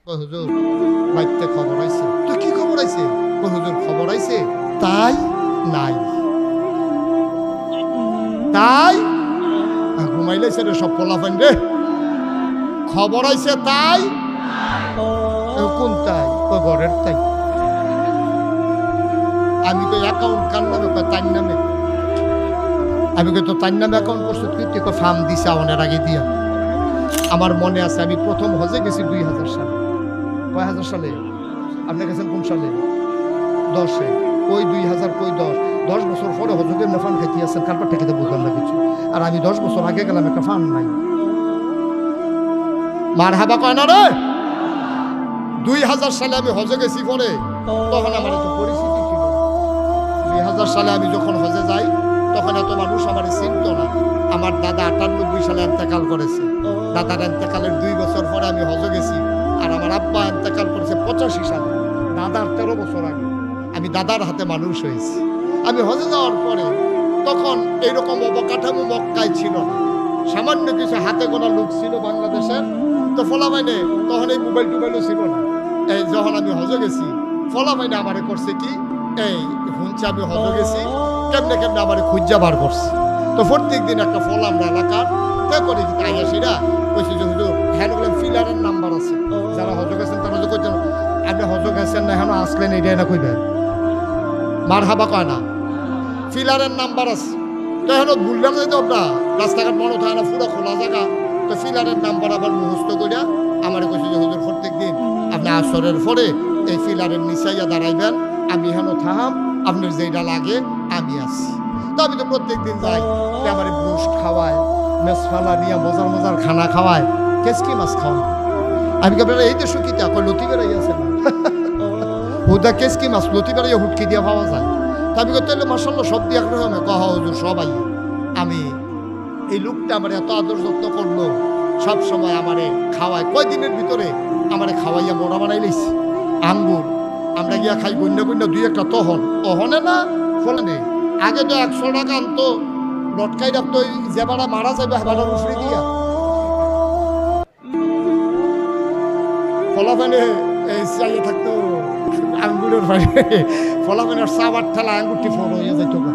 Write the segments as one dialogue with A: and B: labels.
A: কই হুজুর বাইতে খবর আইছে। তো কি খবর আইছে? কই হুজুর খবর আইছে তাই নাই। তাই ঘুমাইলেছে রে সব পোলাপান রে। খবর আইছে তাই কোন তাই? কই ঘরের তাই। আমি তো অ্যাকাউন্ট কার নামে? কয় তার নামে। আমি কই তো তার নামে অ্যাকাউন্ট করছো কি? তুই কই ফার্ম দিছে আমাদের আগে দিয়া। আমার মনে আছে আমি প্রথম হজে গেছি 2000 সালে। কয় হাজার সালে? আপনি গেছেন কোন সালে? 10-এ। ওই 2000 কই 10 বছর পরে হজুরের নেফান খাইতে আছেন কারবার থেকে বুঝলাম না কিছু। আর আমি 10 বছর আগে গেলাম একটা ফান নাই। মার হাবা কয় না রে। 2000 সালে আমি হজে গেছি পরে, তখন আমার এত পরিস্থিতি ছিল। 2000 সালে আমি যখন হজে যাই তখন এত মানুষ আমার চিনত না। আমার দাদা 98 সালে ইন্তেকাল করেছে। দাদার ইন্তেকালের 2 বছর পরে আমি হজে গেছি। আর আমার আব্বা ইন্তেকাল করেছে 85 সালে, দাদার 13 বছর আগে। আমি দাদার হাতে মানুষ হয়েছি। আমি হজে যাওয়ার পরে তখন এইরকম অবকাঠামো মক্কায় ছিল না। সামান্য কিছু হাতে গোনা লোক ছিল বাংলাদেশের। তো ফলামাইনে তখন এই মোবাইল টোবাইলও ছিল না। এই যখন আমি হজে গেছি ফলামাইনে আমারে করছে কি, এই হুঁচে আমি হজে গেছি কেমনে কেমনে আমারে খুঁজা বার করছে। তো প্রত্যেক দিন একটা ফল আমরা এলাকার তে করে দিতে আইয়াসিরা কইছে যে হুজুর হ্যাঁ ফিলারের নাম্বার আছে, যারা হজে গেছেন তারা যে কইছেন আপনি হজে গেছেন না এখন আসলেন এইটাই না কইবে। মার হাবা কয় না। ফিলারের নাম্বার আছে। তো এখন ভুললাম যাইতো আমরা রাস্তাঘাট মনে থাকে না, পুরো খোলা জায়গা। তো ফিলারের নাম্বার আবার মুখস্থ করিয়া আমার কইছে যে হুজুর প্রত্যেক দিন আপনি আসরের পরে এই ফিলারের নিচাইয়া দাঁড়াইবেন, আমি হেন থাম, আপনার যেটা লাগে আমি আসি। তো আমি তো প্রত্যেক দিন যাই, আমার ব্রুস্ট খাওয়ায়, মেসফালা নিয়ে মজার মজার খানা খাওয়ায়, কেসকি মাছ খাওয়ায়। আমি আপনারা এই দেশে কিতা কয় লতি বেড়াই আছে না হুদা কেসকি মাছ লতি বেড়াইয়া হুটকি দিয়া পাওয়া যায়। তা আমি কই তাহলে মাসাল্লাহ সব দিয়ে একরকম কহ হুজুর সবাই। আমি এই লোকটা আমার এত আদর যত্ন করলো, সব সময় আমারে খাওয়ায়। কয়দিনের ভিতরে আমারে খাওয়াইয়া মোড়া বানাই লইছি। আঙ্গুর আমরা গিয়া খাই গণ্য গণ্য 2-1টা তখন অহনে না ফলে আগে তো 100 টাকা আনতো লটকাই রাখতো, যে বাড়া মারা যাবে বাড়ার উফরে দিয়া ফলাফানে এই চাইয়ে থাকতো আঙ্গুরের বাইরে। ফলাফানের সাবার ঠেলা আঙ্গুরটি ফলো হয়ে যাইতো না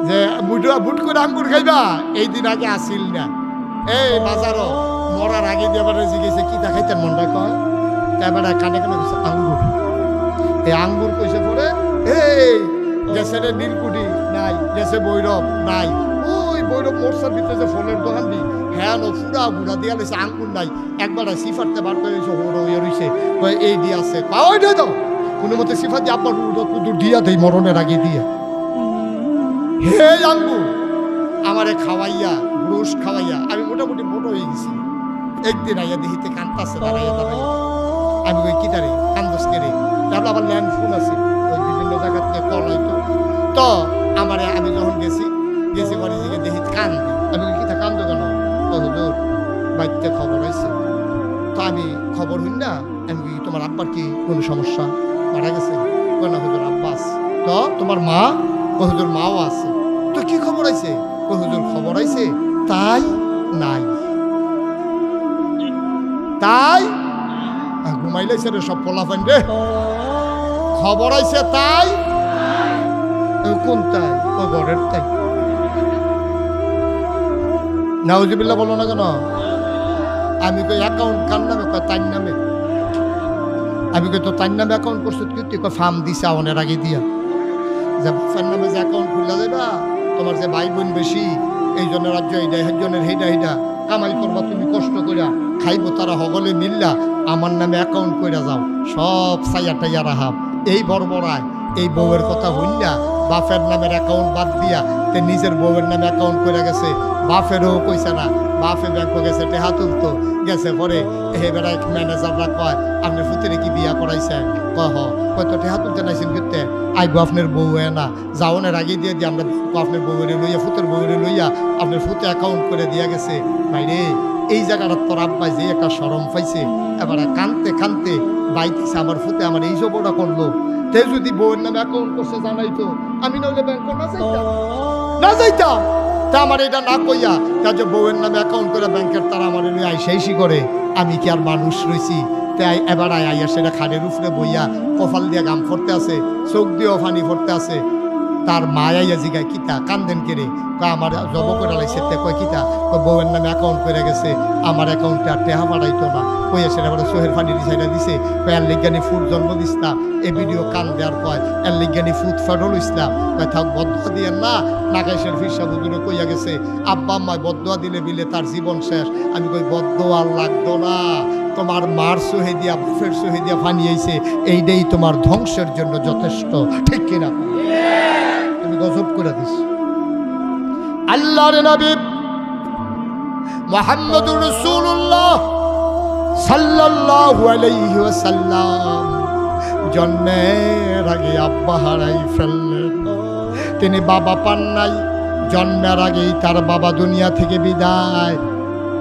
A: যে বুট করে আঙ্গুর খাইবা। এই দিন আগে আসিল না এই বাজারও মরার আগে দিয়ে এবারে জিজ্ঞেসে কি দেখাইতেন মনটা কয়, এবারে কানে কানে কইছে আঙ্গুর। এই আঙ্গুর কইছে পরে এই গেছে রে নীলকুঠি নাই, গেছে ভৈরব নাই, ওই ভৈরব মোরসার ভিতরে যে ফলের দোকান দি হ্যাঁ ফুরা বুড়া দিয়া লেছে আঙ্গুর নাই। একবার সিফারতে বার করে হোড় হয়ে রয়েছে, এই দিয়ে আছে ওই দিয়ে দাও কোনো মতে সিফার দিয়ে আপনার কুদুর দিয়া দেয় মরণের আগে দিয়া। হে আঙ্গুর আমারে খাওয়াইয়া ব্রুশ খাওয়াইয়া আমি মোটামুটি মোটো হয়ে গেছি। একদিন আইয়া দেখিতে কান্তাছে দাঁড়াইয়া দাঁড়াইয়া। আমি ওই কিতারে কান্দস কেড়ে তারপর আবার ল্যান্ড ফোন আছে ওই বিভিন্ন জায়গা থেকে কল হইতো। তো আমারে আমি যখন গেছি পরে দিকে দেখি কান্দি। আমি কিতা কান্দো কেন? হুজুর বাড়িতে খবর হয়েছে। তো আমি খবর হইন না, আমি তোমার আব্বার কি কোনো সমস্যা, মারা গেছে? না হুজুর আব্বাস। তো তোমার মা? হুজুর মাও আছে। তো কি খবর আছে? হুজুর খবর আছে তাই নাই। তাই ঘুমাইলেছে রে সব পোলাপান রে। খবর আইছে তাই কোন তাই? ও ঘরের তাই। নাউজুবিল্লাহ বলো না কেন? আমি কই অ্যাকাউন্ট কার নামে? কয় তার নামে। আমি কই তো তার নামে অ্যাকাউন্ট করছো কি? তুই কয় ফার্ম দিছে আমাদের আগে দিয়া। যে বাপের নামে যে অ্যাকাউন্ট খুলে যাবা, তোমার যে ভাই বোন বেশি এই জন্য রাজ্য এইটা একজনের হেইটা কামাই করবা তুমি কষ্ট করিয়া, খাইবো তারা হগলে মিল্লা, আমার নামে অ্যাকাউন্ট কইরা যাও, সব সাইয়া টাইয়া রাহাব। এই বড়বড়ায় এই বউয়ের কথা হইনা বাপের নামের অ্যাকাউন্ট বাদ দিয়া তে নিজের বউয়ের নামে অ্যাকাউন্ট করে গেছে। বাপেরও কইছে না, বাপে ব্যাংকে গেছে টেহা তুলতো গেছে পরে এবারে ম্যানেজাররা কয় আপনার ফুতেরে কি বিয়া করাইছেন? কয়তো টেহা তুলতে নাইছেন করতে আইবো আপনার বউ না যাওনের আগে দিয়ে দিয়ে আমরা আপনার বউরে লইয়া ফুতের বউরে লইয়া আপনার ফুতে অ্যাকাউন্ট করে দিয়া গেছে। ভাইরে এই জায়গাটা তোর আব্বাই যে একটা শরম পাইছে, এবারে কানতে কানতে বাইতেছে আমার ফুতে আমার এই সবটা করলো। তে যদি বউয়ের নামে অ্যাকাউন্ট করছে জানাইতো, আমি নইলে ব্যাংক না যাইতাম। তা আমার এটা না কইয়া তা যে বউয়ের নামে অ্যাকাউন্ট করে ব্যাংকের তারা আমার আইসাইসি করে আমি কি আর মানুষ রইছি? তাই এবার আইয়া সেটা খাড়ের উপরে বইয়া কপাল দিয়া গাম ফরতে আছে, চোখ দিয়েও ফানি ফরতে আছে। তার মা আইয়া জিগায় কিতা কান্দেন কেড়ে? আমার জব করে লাইছে। কয় কিতা? বউয়ের নামে অ্যাকাউন্ট করে গেছে, আমার অ্যাকাউন্টে আর টেহা পাঠাইতো না। কইয়া সেটা আবার সোহের ফানি রিসাইডা দিছে। কয় এর লিজ্ঞানি ফুট জন্ম দিস না। এ ভিডিও কান দেওয়ার কয় এর লিজ্ঞানি ফুট ফেডল ইসলাম। কয় থাক বদয়া দিয়েন না। নাগাইশের ফিরসা বুজুরে কইয়া গেছে আব্বা আম্মায় বদয়া দিলে বিলে তার জীবন শেষ। আমি কই বদয়া লাগতো না, তোমার মার সোহে দিয়া বাপের সোহে দিয়া ফানিয়েছে, এইটাই তোমার ধ্বংসের জন্য যথেষ্ট। ঠিক কিনা? তুমি গজব করে দিস। আল্লাহর নবী মুহাম্মদুর রাসূলুল্লাহ সাল্লাল্লাহু আলাইহি ওয়াসাল্লাম জন্মের আগে আব্বা হারাই ফেললেন। তিনি বাবা পান নাই। জন্মের আগেই তার বাবা দুনিয়া থেকে বিদায়।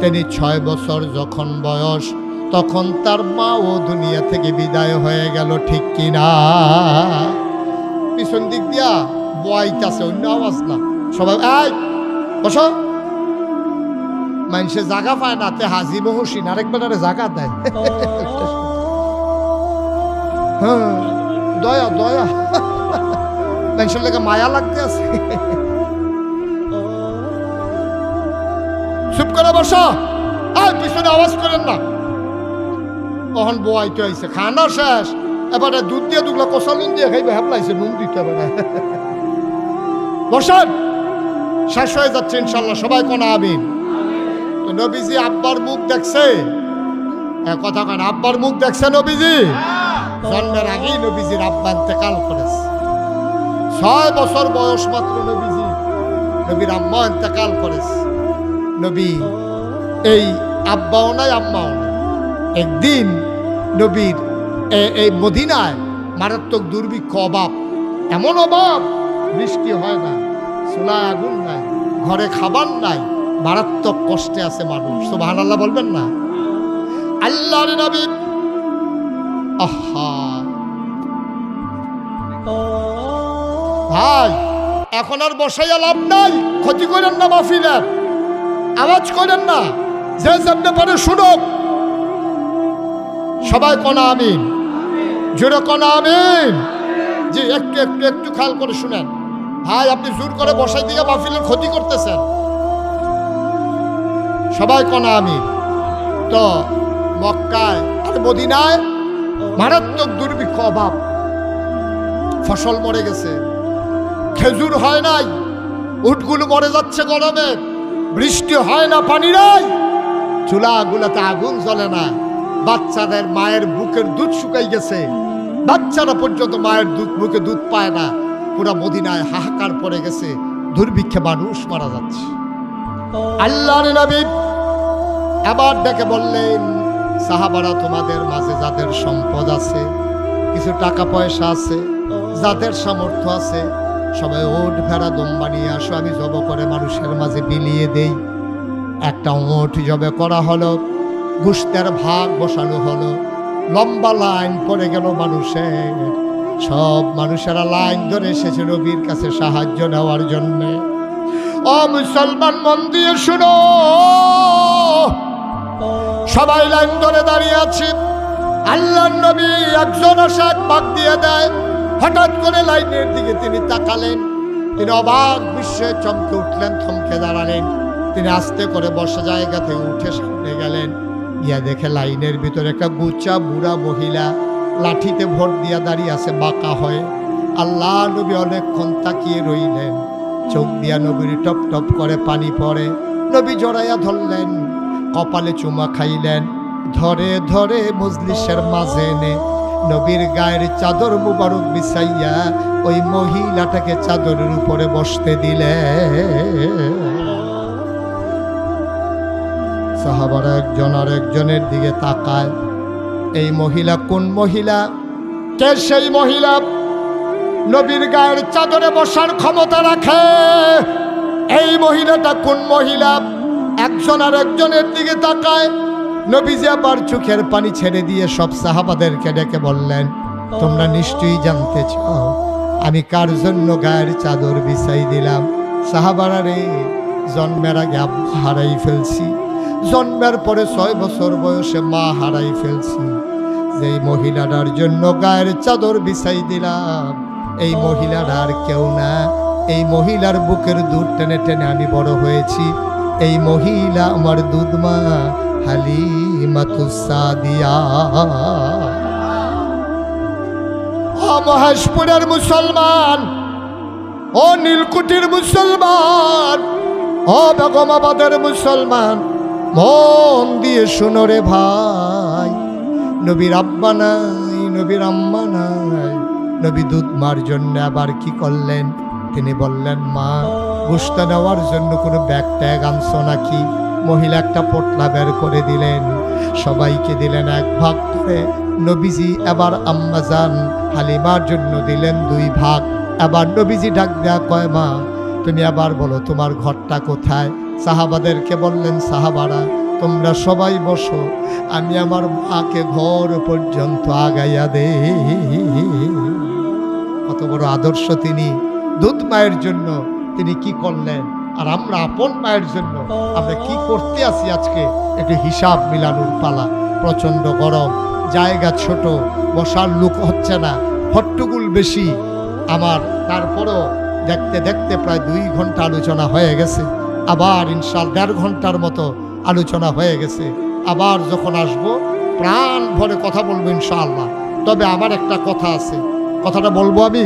A: তিনি 6 বছর যখন বয়স, তখন তার মাও দুনিয়া থেকে বিদায় হয়ে গেল। ঠিক কিনা? পিছন দিক দিয়া বয়াইতাছে, অন্য আওয়াজ না। সবাই এই বসো। মানুষে জায়গা পায় না, তে হাজি মহসিন আরেকবারে জায়গা দেয়। হ্যাঁ, দয়া দয়া, মানুষের লেগে মায়া লাগতে আছে। চুপ করে বসো। এই পিছনে আওয়াজ করেন না। তখন বয়াইতে আইছে, খানা শেষ, এবারে দুধ দিয়ে দুগলা কষা নুন দিয়ে খাইবে, হেপলাইছে নুন দিতে পারে। বসেন, শেষ হয়ে যাচ্ছে ইনশাল্লাহ। সবাই কোন আমিন। তো নবীজি আব্বার মুখ দেখছে, কথা কেন? আব্বার মুখ দেখছে নবীজি। জন্মের আগেই নবীজির আব্বা ইন্তেকাল করেছে। 6 বছর বয়স মাত্র নবীর আম্মা ইন্তেকাল করেছে। নবী এই আব্বাও নাই আম্মাও নাই। একদিন নবীর এই মদিনায় মারাত্মক দুর্ভিক্ষ, অভাব, এমন অভাব বৃষ্টি হয় না, চুলায় আগুন নাই, ঘরে খাবার নাই, মারাত্মক কষ্টে আছে মানুষ। সুবহানাল্লাহ বলবেন না? আল্লাহর নবী ভাই এখন আর বসাইয়া লাভ নাই। ক্ষতি করেন না মাহফিলের, আওয়াজ করেন না। যে যেমনে পারে শুনুক। সবাই কোন আমিন, জোরে কোন আমিন। জি, একটু একটু একটু খেয়াল করে শুনেন। ভাই আপনি জোর করে বসাই দিয়ে মাহফিলের ক্ষতি করতেছেন। সবাই কোন আমিন। তো মক্কায় আর মদিনায় মারাত্মক দুর্ভিক্ষ, অভাব, ফসল মরে গেছে, খেজুর হয় নাই, উটগুলো মরে যাচ্ছে গরমে, বৃষ্টি হয় না, পানি নাই, চুলাগুলাতে আগুন জ্বলে না, বাচ্চাদের মায়ের বুকের দুধ শুকাই গেছে, বাচ্চারা পর্যন্ত মায়ের বুকে দুধ পায় না। পুরা মদিনায় হাহাকার পড়ে গেছে, দুর্ভিক্ষে মানুষ মারা যাচ্ছে। আল্লাহর নবী আবার ডেকে বললেন, সাহাবারা তোমাদের মাঝে যাদের সম্পদ আছে, কিছু টাকা পয়সা আছে, যাদের সামর্থ্য আছে, সবাই ওট ভেড়া দম্বা নিয়ে আসো, আমি জব করে মানুষের মাঝে বিলিয়ে দেই। একটা ওট জবে করা হলো, গোশতের ভাগ বসানো হলো, লম্বা লাইন পড়ে গেল মানুষের। সব মানুষেরা লাইন ধরে এসেছে নবীর কাছে সাহায্য নেওয়ার জন্য। ও মুসলমান, মন দিয়ে শুনো, সবাই লাইন ধরে দাঁড়িয়ে আছে। আল্লাহর নবী একজন আসে, এক ভাগ দিয়ে দেয়। হঠাৎ করে লাইনের দিকে তিনি তাকালেন, তিনি অবাক বিশ্বে চমকে উঠলেন, থমকে দাঁড়ালেন। তিনি আস্তে করে বসা জায়গা থেকে উঠে সামনে গেলেন, গিয়া দেখে লাইনের ভিতরে একটা গুচ্চা বুড়া মহিলা লাঠিতে ভোট দিয়া দাঁড়িয়ে আছে বাঁকা হয়ে। আল্লাহ নবী অনেকক্ষণ তাকিয়ে রইলেন, চোখ দিয়া নবীর টপ টপ করে পানি পড়ে। নবী জড়াইয়া ধরলেন, কপালে চুমা খাইলেন, ধরে ধরে মজলিসের মাঝে এনে নবীর গায়ের চাদর মুবারক বিছাইয়া ওই মহিলাটাকে চাদরের উপরে বসতে দিলে। সাহাবারা একজন আর একজনের দিকে তাকায়, এই মহিলা কোন মহিলা? কে সেই মহিলা নবীর গায়ের চাদরে বসার ক্ষমতা রাখে? এই মহিলাটা কোন মহিলা? একজন আর একজনের দিকে তাকায়। নবীজি আবার চোখের পানি ছেড়ে দিয়ে সব সাহাবাদেরকে ডেকে বললেন, তোমরা নিশ্চয়ই জানতে চাও আমি কার জন্য গায়ের চাদর বিছাই দিলাম? সাহাবারা রে, জন্মের আগে আব্বা হারাই ফেলছি, জন্মের পরে 6 বছর বয়সে মা হারাই ফেলছি। যেই মহিলাটার জন্য গায়ের চাদর বিছাই দিলাম, এই মহিলাটা আর কেউ না, এই মহিলার বুকের দুধ টেনে টেনে আমি বড় হয়েছি। এই মহিলা আমার দুধ মা হালিমাতুস সাদিয়া। ও মহেশপুরের মুসলমান, ও নীলকুঠির মুসলমান, ও বেগমাবাদের মুসলমান, মন দিয়ে শোনো রে ভাই। নবীর আব্বা নাই, নবীর আম্মা নাই, নবী দুধ মার জন্য আবার কি করলেন? তিনি বললেন, মা গোশত নেওয়ার জন্য কোনো ব্যাগ ট্যাগ আনছো নাকি? মহিলা একটা পোটলা বের করে দিলেন, সবাইকে দিলেন 1 ভাগ করে। নবীজি এবার আম্মাজান হালিমার জন্য দিলেন 2 ভাগ। এবার নবীজি ডাক দেয়া কয়, মা তুমি আবার বলো তোমার ঘরটা কোথায়? সাহাবাদেরকে বললেন, সাহাবারা তোমরা সবাই বসো, আমি আমার মাকে ঘর পর্যন্ত আগাইয়া দে। কত বড় আদর্শ তিনি! দুধ মায়ের জন্য তিনি কি করলেন, আর আমরা আপন মায়ের জন্য আমরা কি করতে আছি আজকে একটু হিসাব মিলানোর পালা। প্রচন্ড গরম, জায়গা ছোট, বসার লোক হচ্ছে না, হট্টগোল বেশি আমার। তারপরও দেখতে দেখতে প্রায় 2 ঘন্টা আলোচনা হয়ে গেছে। আবার ইনশাআল্লাহ 1.5 ঘন্টার মতো আলোচনা হয়ে গেছে। আবার যখন আসব প্রাণ ভরে কথা বলবো ইনশাআল্লাহ। তবে আমার একটা কথা আছে, কথাটা বলবো আমি।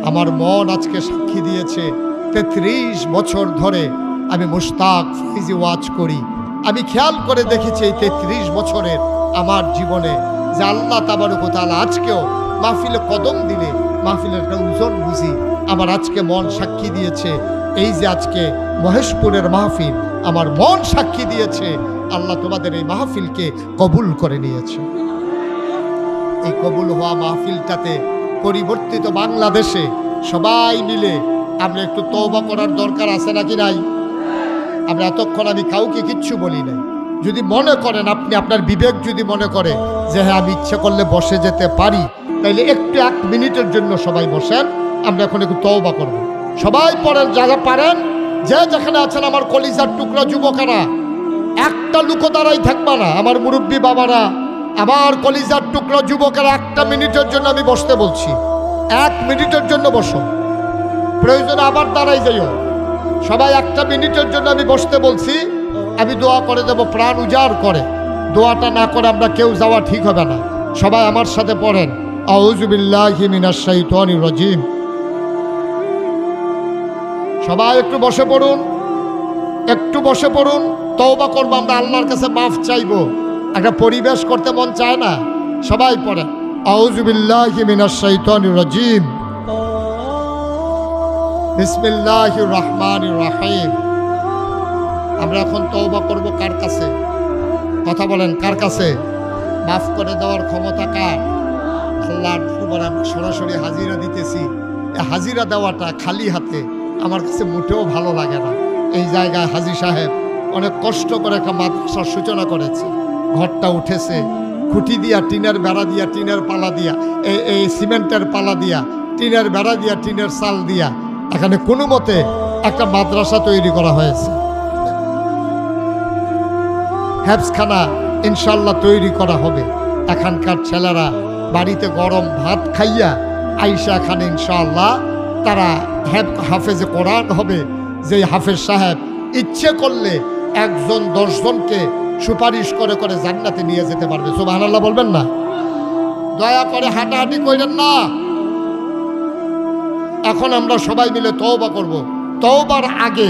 A: আমার মন আজকে সাক্ষী দিয়েছে 33 বছর ধরে আমি মুশতাক ফিজি ওয়াজ করি। আমি খেয়াল করে দেখেছি এই 33 বছরের আমার জীবনে যে আল্লাহ তাবারক ওয়া তাআলা আজকেও মাহফিলে কদম দিলে মাহফিলের একটা ওজন বুঝি। আমার আজকে মন সাক্ষী দিয়েছে, এই যে আজকে মহেশপুরের মাহফিল, আমার মন সাক্ষী দিয়েছে আল্লাহ তোমাদের এই মাহফিলকে কবুল করে নিয়েছে। এই কবুল হওয়া মাহফিলটাতে পরিবর্তিত বাংলাদেশে সবাই মিলে আমরা একটু তওবা করার দরকার আছে নাকি নাই? আমরা এতক্ষণ আমি কাউকে কিচ্ছু বলি নাই। যদি মনে করেন আপনি, আপনার বিবেক যদি মনে করে যে হ্যাঁ আমি ইচ্ছে করলে বসে যেতে পারি, তাইলে একটু 1 মিনিটের জন্য সবাই বসেন। আমরা এখন একটু তওবা করব। সবাই পড়েন, যারা পারেন, যে যেখানে আছেন আমার কলিজার টুকরা যুবকেরা, একটা লুকো দাঁড়াই থাকবা না। আমার মুরব্বী বাবারা, আমার কলিজার টুকরা যুবকেরা, 1 মিনিটের জন্য আমি বসতে বলছি। 1 মিনিটের জন্য বসো, প্রয়োজনে আবার দাঁড়াই যাইও। সবাই 1 মিনিটের জন্য আমি বসতে বলছি। আমি দোয়া করে দেব, প্রাণ উজাড় করে। দোয়াটা না করে আমরা কেউ যাওয়া ঠিক হবে না। সবাই আমার সাথে পড়েন, আউযু বিল্লাহি মিনাশ শাইতানির রাজিম। সবাই একটু বসে পড়ুন, একটু বসে পড়ুন। তওবা করবো আমরা, আল্লাহর কাছে মাফ চাইবো। একটা পরিবেশ করতে মন চায় না? সবাই পড়েন, আউযু বিল্লাহি মিনাশ শাইতানির রাজিম, বিসমিল্লাহির রহমানির রহিম। আমরা এখন তওবা করব কার কাছে? কথা বলেন, কার কাছে? মাফ করে দেওয়ার ক্ষমতা কার? আল্লাহর দরবারে আমরা সরাসরি হাজিরা দিতেছি। এই হাজিরা দেওয়াটা খালি হাতে আমার কাছে মোটেও ভালো লাগে না। এই জায়গায় হাজী সাহেব অনেক কষ্ট করে একটা মাদ্রাসার সূচনা করেছে। ঘরটা উঠেছে খুঁটি দিয়া, টিনের বেড়া দিয়া, টিনের পালা দিয়া, এই সিমেন্টের পালা দিয়া, টিনের বেড়া দিয়া, টিনের চাল দিয়া এখানে কোনো মতে একটা মাদ্রাসা তৈরি করা হয়েছে। হেফজখানা ইনশাল্লাহ তৈরি করা হবে। এখানকার ছেলেরা বাড়িতে গরম ভাত খাইয়া আইসা এখানে ইনশাআল্লাহ তারা হাফেজে কোরআন হবে। যে হাফেজ সাহেব ইচ্ছে করলে 1 10 জনকে সুপারিশ করে করে জান্নাতে নিয়ে যেতে পারবে। সুবহানাল্লাহ বলবেন না? দয়া করে হাঁটাহাঁটি করেন না। এখন আমরা সবাই মিলে তওবা করব। তওবার আগে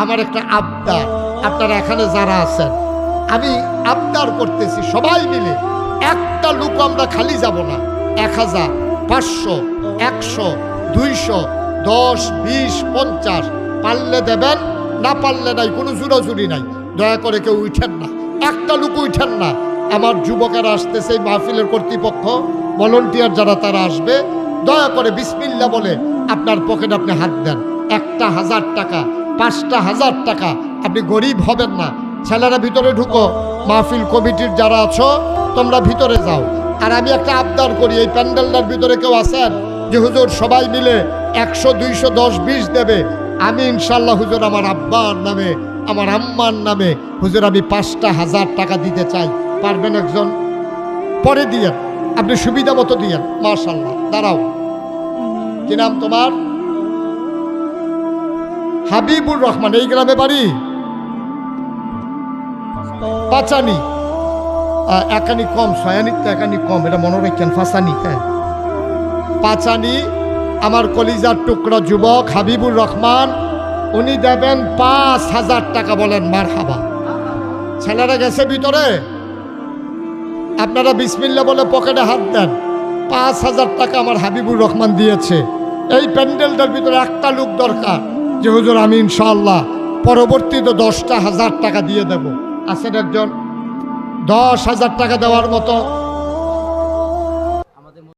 A: আমার একটা আবদার, আপনারা এখানে যারা আছেন, আমি আবদার করতেছি সবাই মিলে একটা লোক আমরা খালি যাব না। 1000, 500, 100, 200, 10, 20, 50 পারলে দেবেন, না পারলে নাই, কোনো জোরাজুরি নাই। দয়া করে কেউ উঠেন না, একটা লোক উঠেন না। আমার যুবকেরা আসতেছে, মাহফিলের কর্তৃপক্ষ, ভলান্টিয়ার যারা তারা আসবে, দয়া করে বিসমিল্লাহ বলে আপনার পকেটে আপনি হাত দেন। 1000 টাকা, 5000 টাকা, আপনি গরিব হবেন না। ছেলেরা ভিতরে ঢুকো, মাহফিল কমিটির যারা আছো তোমরা ভিতরে যাও। আর আমি একটা আবদার করি, এই প্যান্ডেলটার ভিতরে কেউ আছেন যে হুজুর সবাই মিলে 100, 200, 10, 20 দেবে? আমি ইনশাল্লাহ হুজুর আমার আব্বার নামে আমার আম্মার নামে হুজুর আমি 5,000 টাকা দিতে চাই, পারবেন একজন? পরে দিয়েন, আপনি সুবিধা মতো দিয়েন। মাশাআল্লাহ, দাঁড়াও, কি নাম তোমার? হাবিবুর রহমান। এই গ্রামে বাড়ি? পাঁচানি। একানি কম, ছয়ানি তো একানি কম, এটা মনে রাখছেন, ফাঁসানি। হ্যাঁ, পাঁচানি। আমার কলিজার টুকরা যুবক হাবিবুর রহমান, উনি দেবেন 5,000 টাকা। বলেন মারহাবা। ছেলেরা গেছে ভিতরে, আপনারা বিসমিল্লাহ বলে পকেটে হাত দেন। 5,000 টাকা আমার হাবিবুর রহমান দিয়েছে। এই প্যান্ডেলটার ভিতরে একটা লোক দরকার যে হুজুর আমি ইনশাআল্লাহ পরবর্তীতে 10,000 টাকা দিয়ে দেব। আছেন একজন? 10,000 টাকা দেওয়ার মতো